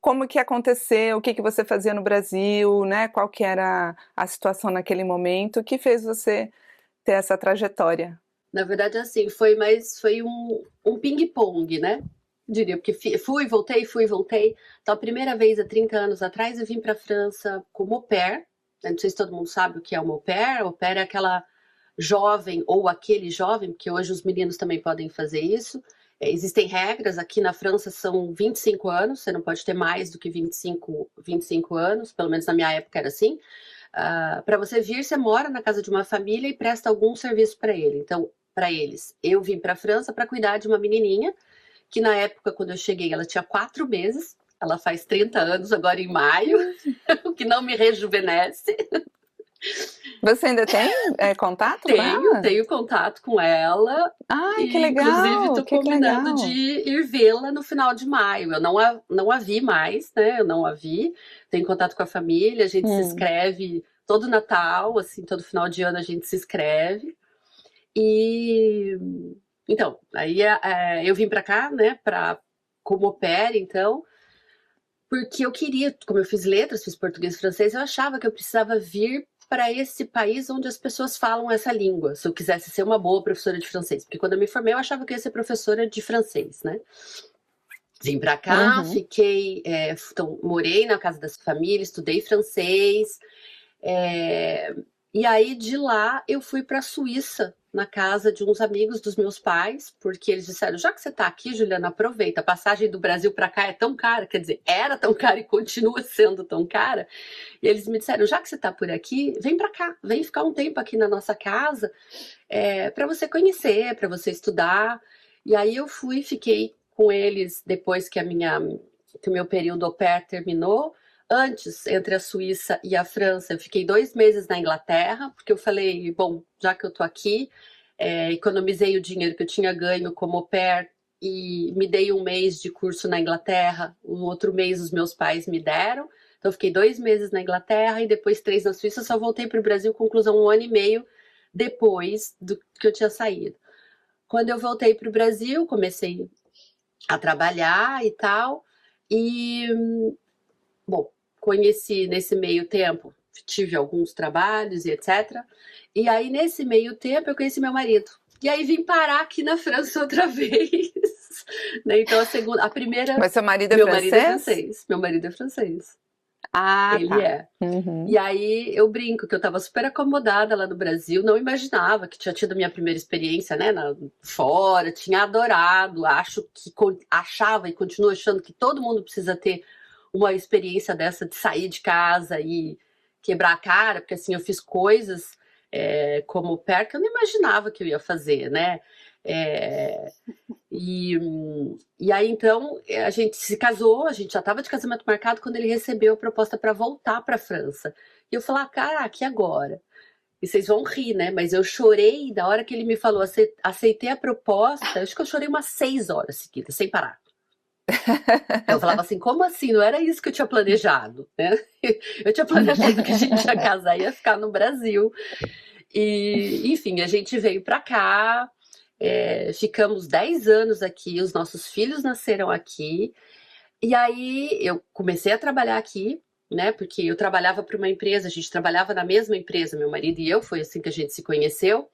como que aconteceu, o que que você fazia no Brasil, né? Qual que era a situação naquele momento que fez você ter essa trajetória? Na verdade, assim, foi um ping-pong, né? Diria, porque fui, voltei, fui, voltei. Então, a primeira vez, há 30 anos atrás, eu vim para a França como au pair. Eu não sei se todo mundo sabe o que é uma au pair. Au pair é aquela jovem ou aquele jovem, porque hoje os meninos também podem fazer isso. Existem regras, aqui na França são 25 anos, você não pode ter mais do que 25 anos, pelo menos na minha época era assim. Para você vir, você mora na casa de uma família e presta algum serviço para ele. Então, para eles, eu vim para a França para cuidar de uma menininha, que na época, quando eu cheguei, ela tinha 4 meses. Ela faz 30 anos agora em maio, o que não me rejuvenesce. Você ainda tem contato com Tenho, ela? tenho contato com ela Ai, que e, inclusive, legal, estou que combinando de legal. ir vê-la no final de maio. Eu não a vi mais, né? Eu não a vi. Tenho contato com a família, a gente se Hum. escreve todo Natal, assim, todo final de ano a gente se escreve. E então, aí eu vim para cá, né? Como au pair, então, porque eu queria, como eu fiz letras, fiz português e francês, eu achava que eu precisava vir para esse país onde as pessoas falam essa língua, se eu quisesse ser uma boa professora de francês. Porque quando eu me formei, eu achava que eu ia ser professora de francês, né? Vim para cá, Uhum. fiquei, então, morei na casa dessa família, estudei francês, é, e aí de lá eu fui para a Suíça, na casa de uns amigos dos meus pais, porque eles disseram: já que você está aqui, Juliana, aproveita. A passagem do Brasil para cá é tão cara, quer dizer, era tão cara e continua sendo tão cara. E eles me disseram: já que você está por aqui, vem para cá, vem ficar um tempo aqui na nossa casa, para você conhecer, para você estudar. E aí eu fui, fiquei com eles depois que o meu período au pair terminou. Antes, entre a Suíça e a França, eu fiquei 2 meses na Inglaterra, porque eu falei, bom, já que eu tô aqui, economizei o dinheiro que eu tinha ganho como au pair e me dei um mês de curso na Inglaterra, um outro mês os meus pais me deram. Então, eu fiquei 2 meses na Inglaterra e depois 3 na Suíça, só voltei para o Brasil, conclusão, 1 ano e meio depois do que eu tinha saído. Quando eu voltei para o Brasil, comecei a trabalhar e tal, e bom, conheci nesse meio tempo, tive alguns trabalhos e etc. E aí, nesse meio tempo, eu conheci meu marido. E aí vim parar aqui na França outra vez. Né? Então, a primeira. Mas seu marido é Meu marido é francês? francês. Meu marido é francês. Ah, Ele tá. é. Uhum. E aí eu brinco que eu estava super acomodada lá no Brasil, não imaginava que tinha tido minha primeira experiência, né, fora, tinha adorado, achava e continuo achando que todo mundo precisa ter uma experiência dessa de sair de casa e quebrar a cara, porque assim, eu fiz coisas como pé que eu não imaginava que eu ia fazer, né? É, e, e aí, então, a gente se casou, a gente já estava de casamento marcado quando ele recebeu a proposta para voltar para a França. E eu falei: caraca, e agora? E vocês vão rir, né? Mas eu chorei da hora que ele me falou, aceitei a proposta. Acho que eu chorei umas 6 horas seguidas, sem parar. Eu falava assim: como assim? Não era isso que eu tinha planejado, né? Eu tinha planejado que a gente ia casar e ia ficar no Brasil. E, enfim, a gente veio para cá, ficamos 10 anos aqui, os nossos filhos nasceram aqui, e aí eu comecei a trabalhar aqui, né? Porque eu trabalhava para uma empresa, a gente trabalhava na mesma empresa, meu marido e eu, foi assim que a gente se conheceu.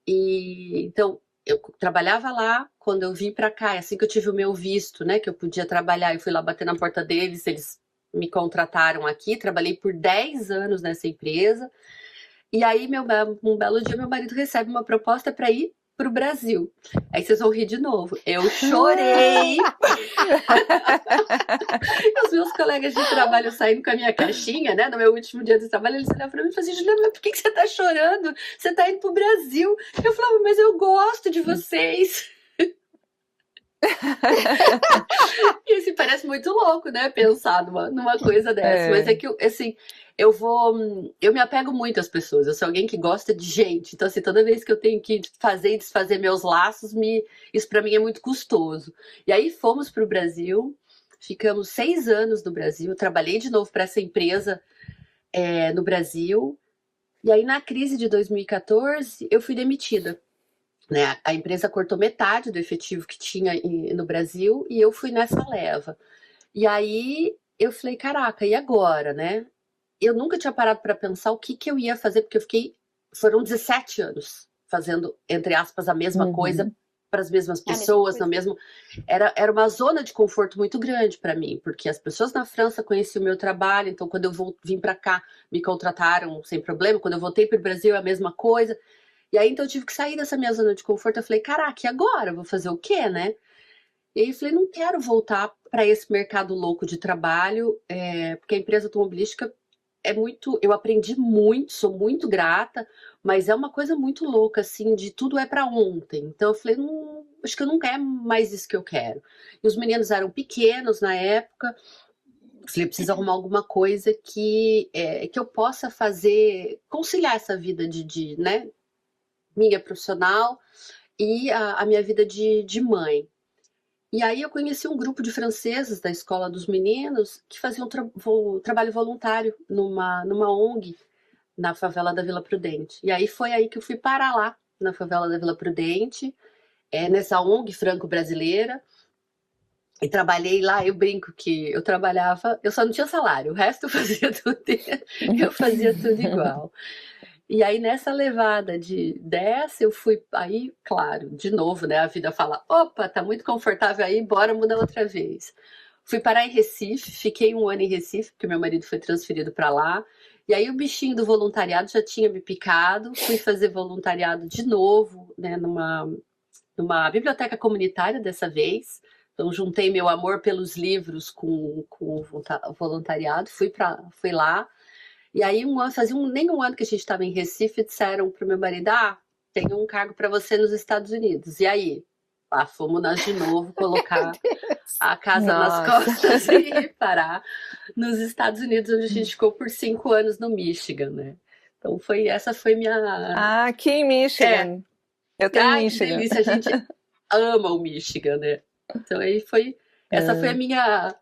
E então eu trabalhava lá, quando eu vim para cá, assim que eu tive o meu visto, né? Que eu podia trabalhar, eu fui lá bater na porta deles, eles me contrataram aqui, trabalhei por 10 anos nessa empresa. E aí, um belo dia, meu marido recebe uma proposta para ir para o Brasil. Aí vocês vão rir de novo. Eu chorei. Os meus colegas de trabalho saindo com a minha caixinha, né? No meu último dia de trabalho, eles olharam para mim e falaram assim: Juliana, mas por que você tá chorando? Você tá indo pro Brasil. Eu falava: mas eu gosto de vocês. E assim, parece muito louco, né? Pensar numa coisa dessa. Mas é É. que, assim, eu me apego muito às pessoas. Eu sou alguém que gosta de gente. Então, assim, toda vez que eu tenho que fazer e desfazer meus laços, isso para mim é muito custoso. E aí fomos para o Brasil, ficamos 6 anos no Brasil, trabalhei de novo para essa empresa no Brasil. E aí, na crise de 2014, eu fui demitida. Né? A empresa cortou metade do efetivo que tinha no Brasil e eu fui nessa leva. E aí eu falei, caraca, e agora, né? Eu nunca tinha parado para pensar o que que eu ia fazer, porque foram 17 anos fazendo, entre aspas, a mesma coisa Uhum. para as mesmas É a mesma pessoas, no coisa. mesmo. Era uma zona de conforto muito grande para mim, porque as pessoas na França conheciam o meu trabalho, então quando eu vim para cá, me contrataram sem problema. Quando eu voltei para o Brasil, é a mesma coisa. E aí então eu tive que sair dessa minha zona de conforto. Eu falei, caraca, e agora? Eu vou fazer o quê, né? E aí eu falei, não quero voltar para esse mercado louco de trabalho, porque a empresa automobilística é muito. Eu aprendi muito, sou muito grata, mas é uma coisa muito louca, assim, de tudo é para ontem. Então eu falei, não, acho que eu não quero mais isso que eu quero. E os meninos eram pequenos na época. Eu falei, preciso arrumar alguma coisa que eu possa fazer, conciliar essa vida né, minha profissional e a minha vida de mãe. E aí eu conheci um grupo de franceses da escola dos meninos que faziam trabalho voluntário numa ONG na favela da Vila Prudente. E aí foi aí que eu fui parar lá, na favela da Vila Prudente, nessa ONG franco-brasileira. E trabalhei lá, eu brinco que eu trabalhava, eu só não tinha salário, o resto eu fazia tudo, eu fazia tudo igual. E aí, nessa levada dessa, eu fui. Aí, claro, de novo, né? A vida fala: opa, tá muito confortável aí, bora mudar outra vez. Fui parar em Recife, fiquei um ano em Recife, porque meu marido foi transferido para lá. E aí, o bichinho do voluntariado já tinha me picado. Fui fazer voluntariado de novo, né? Numa biblioteca comunitária dessa vez. Então, juntei meu amor pelos livros com o voluntariado, fui lá. E aí, nem um ano que a gente estava em Recife, disseram pro meu marido: ah, tem um cargo para você nos Estados Unidos. E aí? Lá fomos nós de novo colocar a casa nas Nossa. costas e ir parar nos Estados Unidos, onde a gente ficou por 5 anos no Michigan, né? Então, essa foi minha. Ah, aqui em Michigan. Eu tô em Ai, que Michigan. delícia, a gente ama o Michigan, né? Então, essa foi a minha.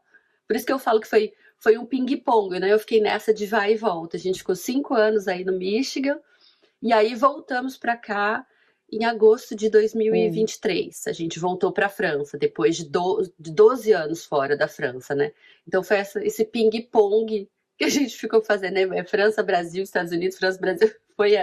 Por isso que eu falo que foi um ping-pong, né? Eu fiquei nessa de vai e volta. A gente ficou 5 anos aí no Michigan, e aí voltamos para cá em agosto de Hum. 2023. A gente voltou para a França, depois de 12 anos fora da França, né? Então foi esse ping-pong que a gente ficou fazendo, né? França, Brasil, Estados Unidos, França, Brasil. Foi